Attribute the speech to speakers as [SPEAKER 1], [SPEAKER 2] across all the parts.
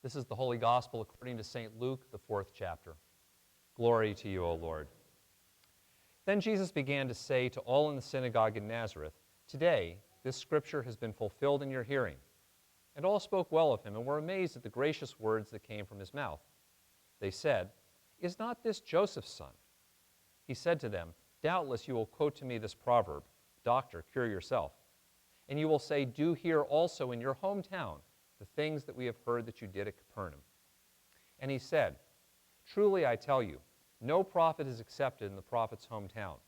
[SPEAKER 1] This is the Holy Gospel according to St. Luke, the 4th chapter. Glory to you, O Lord. Then Jesus began to say to all in the synagogue in Nazareth, "Today this scripture has been fulfilled in your hearing." And all spoke well of him and were amazed at the gracious words that came from his mouth. They said, "Is not this Joseph's son?" He said to them, "Doubtless you will quote to me this proverb, 'Doctor, cure yourself.' And you will say, 'Do here also in your hometown the things that we have heard that you did at Capernaum.'" And he said, "Truly I tell you, no prophet is accepted in the prophet's hometown.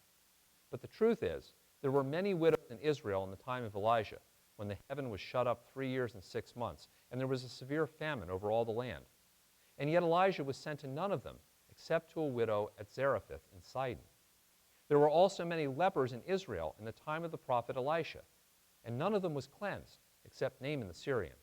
[SPEAKER 1] But the truth is, there were many widows in Israel in the time of Elijah, when the heaven was shut up 3 years and 6 months, and there was a severe famine over all the land. And yet Elijah was sent to none of them, except to a widow at Zarephath in Sidon. There were also many lepers in Israel in the time of the prophet Elisha, and none of them was cleansed, except Naaman the Syrian."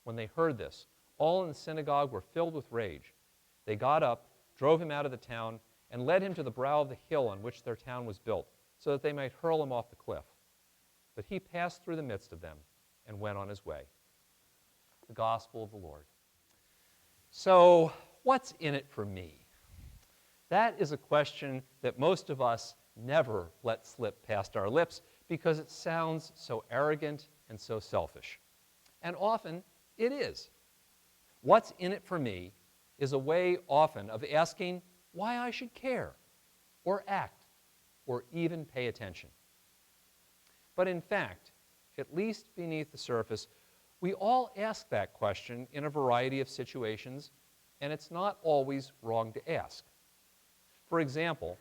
[SPEAKER 1] When they heard this, all in the synagogue were filled with rage. They got up, drove him out of the town, and led him to the brow of the hill on which their town was built, so that they might hurl him off the cliff. But he passed through the midst of them and went on his way. The Gospel of the Lord. So, what's in it for me? That is a question that most of us never let slip past our lips because it sounds so arrogant and so selfish. And often it is. What's in it for me is a way often of asking why I should care, or act, or even pay attention. But in fact, at least beneath the surface, we all ask that question in a variety of situations, and it's not always wrong to ask. For example,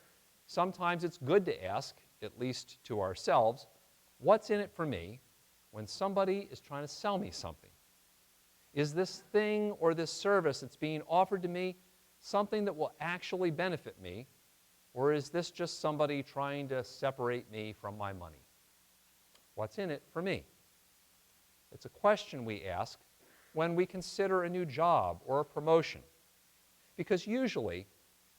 [SPEAKER 1] sometimes it's good to ask, at least to ourselves, what's in it for me when somebody is trying to sell me something? Is this thing or this service that's being offered to me something that will actually benefit me, or is this just somebody trying to separate me from my money? What's in it for me? It's a question we ask when we consider a new job or a promotion. Because usually,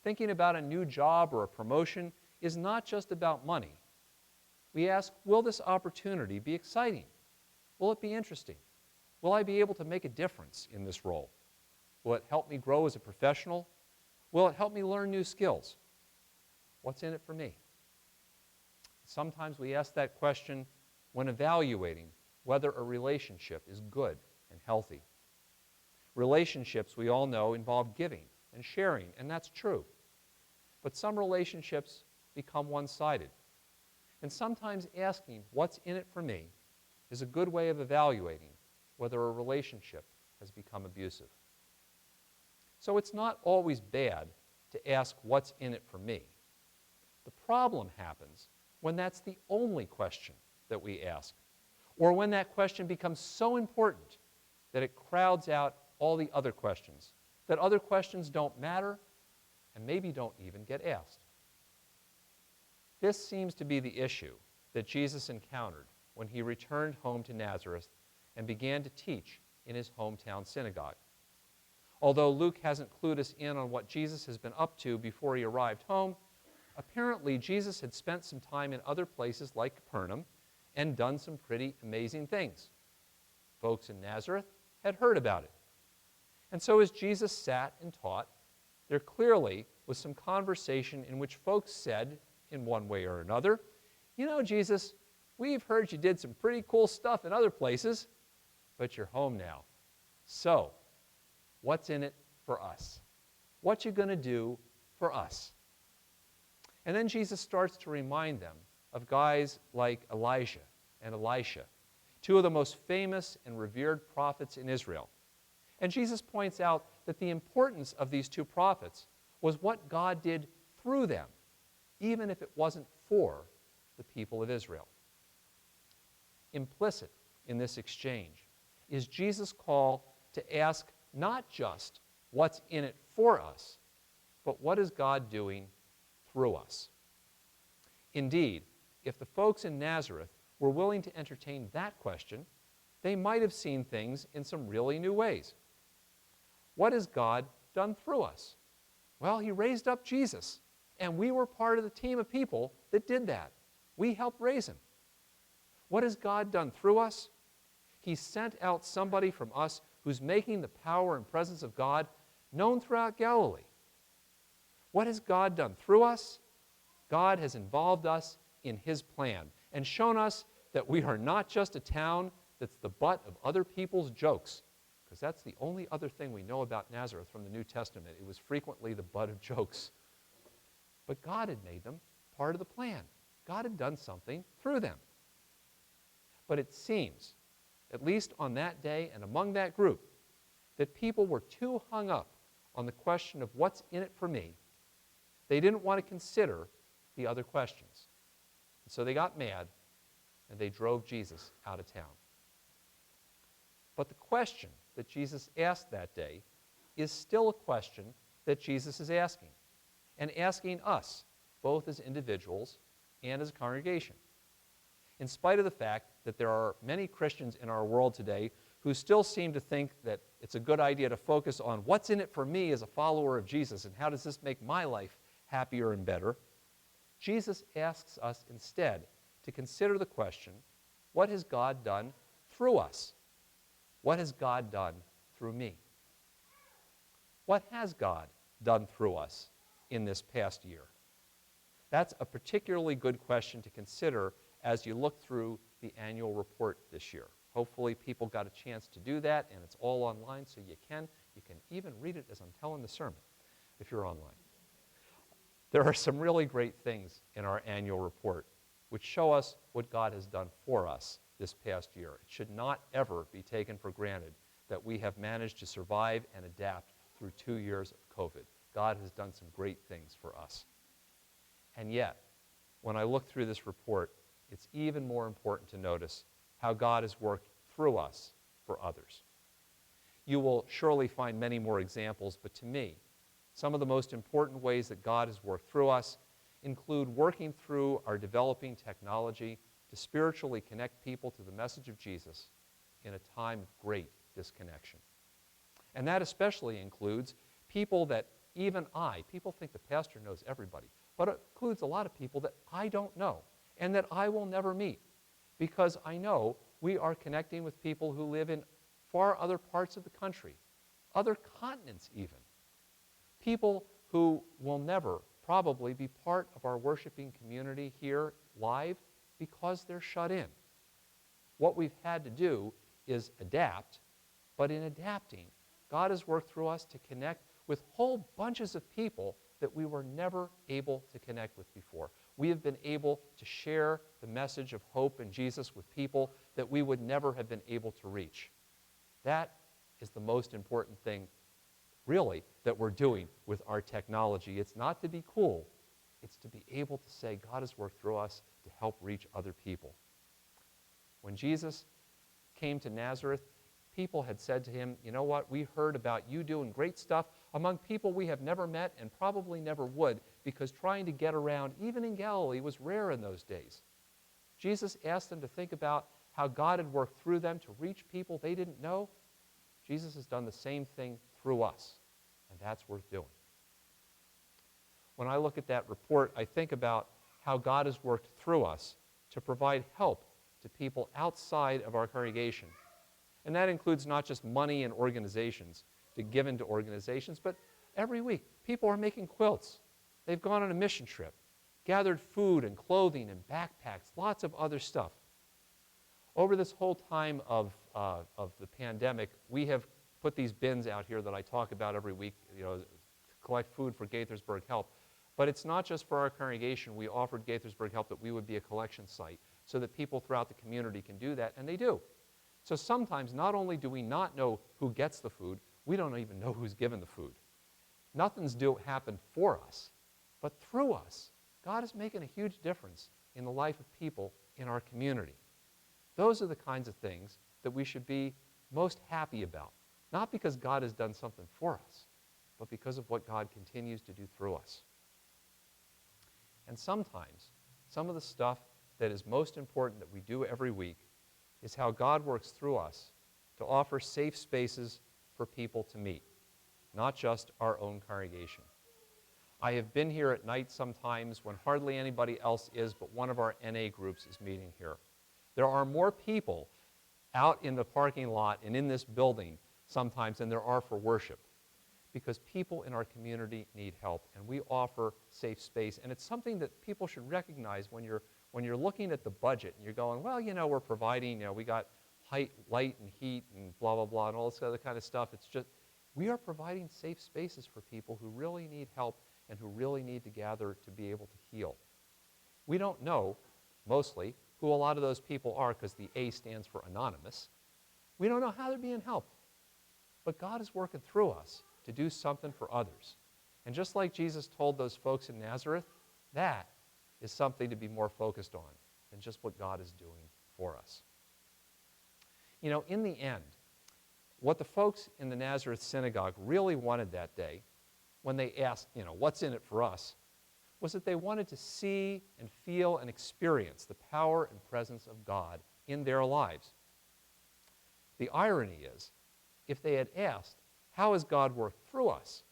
[SPEAKER 1] thinking about a new job or a promotion is not just about money. We ask, will this opportunity be exciting? Will it be interesting? Will I be able to make a difference in this role? Will it help me grow as a professional? Will it help me learn new skills? What's in it for me? Sometimes we ask that question when evaluating whether a relationship is good and healthy. Relationships, we all know, involve giving and sharing, and that's true. But some relationships become one-sided. And sometimes asking what's in it for me is a good way of evaluating whether a relationship has become abusive. So it's not always bad to ask what's in it for me. The problem happens when that's the only question that we ask, or when that question becomes so important that it crowds out all the other questions, that other questions don't matter and maybe don't even get asked. This seems to be the issue that Jesus encountered when he returned home to Nazareth and began to teach in his hometown synagogue. Although Luke hasn't clued us in on what Jesus has been up to before he arrived home, apparently Jesus had spent some time in other places like Capernaum and done some pretty amazing things. Folks in Nazareth had heard about it. And so as Jesus sat and taught, there clearly was some conversation in which folks said, in one way or another, "You know, Jesus, we've heard you did some pretty cool stuff in other places, but you're home now. So, what's in it for us? What you going to do for us?" And then Jesus starts to remind them of guys like Elijah and Elisha, two of the most famous and revered prophets in Israel. And Jesus points out that the importance of these two prophets was what God did through them, even if it wasn't for the people of Israel. Implicit in this exchange is Jesus' call to ask not just what's in it for us, but what is God doing through us? Indeed, if the folks in Nazareth were willing to entertain that question, they might have seen things in some really new ways. What has God done through us? Well, he raised up Jesus, and we were part of the team of people that did that. We helped raise him. What has God done through us? He sent out somebody from us who's making the power and presence of God known throughout Galilee. What has God done through us? God has involved us in his plan and shown us that we are not just a town that's the butt of other people's jokes, because that's the only other thing we know about Nazareth from the New Testament. It was frequently the butt of jokes. But God had made them part of the plan. God had done something through them. But it seems, at least on that day and among that group, that people were too hung up on the question of what's in it for me. They didn't want to consider the other questions. And so they got mad and they drove Jesus out of town. But the question that Jesus asked that day is still a question that Jesus is asking, and asking us, both as individuals and as a congregation. In spite of the fact that there are many Christians in our world today who still seem to think that it's a good idea to focus on what's in it for me as a follower of Jesus and how does this make my life happier and better, Jesus asks us instead to consider the question, what has God done through us? What has God done through me? What has God done through us in this past year? That's a particularly good question to consider as you look through the annual report this year. Hopefully people got a chance to do that, and it's all online, so you can even read it as I'm telling the sermon if you're online. There are some really great things in our annual report which show us what God has done for us this past year. It should not ever be taken for granted that we have managed to survive and adapt through 2 years of COVID. God has done some great things for us. And yet, when I look through this report, it's even more important to notice how God has worked through us for others. You will surely find many more examples, but to me, some of the most important ways that God has worked through us include working through our developing technology to spiritually connect people to the message of Jesus in a time of great disconnection. And that especially includes people that people think the pastor knows everybody, but it includes a lot of people that I don't know and that I will never meet, because I know we are connecting with people who live in far other parts of the country, other continents even. People who will never probably be part of our worshiping community here live because they're shut in. What we've had to do is adapt, but in adapting, God has worked through us to connect with whole bunches of people that we were never able to connect with before. We have been able to share the message of hope in Jesus with people that we would never have been able to reach. That is the most important thing, really, that we're doing with our technology. It's not to be cool. It's to be able to say God has worked through us to help reach other people. When Jesus came to Nazareth, people had said to him, you know what, we heard about you doing great stuff among people we have never met and probably never would, because trying to get around, even in Galilee, was rare in those days. Jesus asked them to think about how God had worked through them to reach people they didn't know. Jesus has done the same thing through us, and that's worth doing. When I look at that report, I think about how God has worked through us to provide help to people outside of our congregation. And that includes not just money and organizations, to give into organizations, but every week people are making quilts. They've gone on a mission trip, gathered food and clothing and backpacks, lots of other stuff. Over this whole time of the pandemic, we have put these bins out here that I talk about every week, to collect food for Gaithersburg Help. But it's not just for our congregation. We offered Gaithersburg Help that we would be a collection site so that people throughout the community can do that, and they do. So sometimes not only do we not know who gets the food, we don't even know who's given the food. Nothing's happened for us, but through us, God is making a huge difference in the life of people in our community. Those are the kinds of things that we should be most happy about, not because God has done something for us, but because of what God continues to do through us. And sometimes, some of the stuff that is most important that we do every week is how God works through us to offer safe spaces for people to meet, not just our own congregation. I have been here at night sometimes when hardly anybody else is, but one of our NA groups is meeting here. There are more people out in the parking lot and in this building sometimes than there are for worship, because people in our community need help, and we offer safe space. And it's something that people should recognize when you're looking at the budget and you're going, well, we're providing, we got light and heat and blah, blah, blah, and all this other kind of stuff. It's just, we are providing safe spaces for people who really need help and who really need to gather to be able to heal. We don't know, mostly, who a lot of those people are, because the A stands for anonymous. We don't know how they're being helped. But God is working through us to do something for others. And just like Jesus told those folks in Nazareth, that is something to be more focused on than just what God is doing for us. In the end, what the folks in the Nazareth synagogue really wanted that day, when they asked, what's in it for us, was that they wanted to see and feel and experience the power and presence of God in their lives. The irony is, if they had asked, how has God worked through us,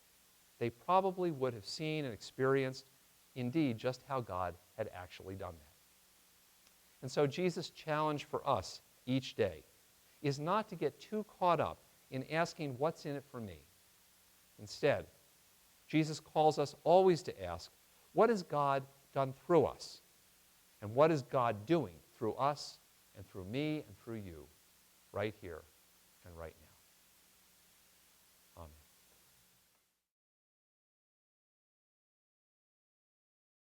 [SPEAKER 1] they probably would have seen and experienced, indeed, just how God had actually done that. And so Jesus' challenge for us each day is not to get too caught up in asking what's in it for me. Instead, Jesus calls us always to ask, what has God done through us? And what is God doing through us and through me and through you right here and right now?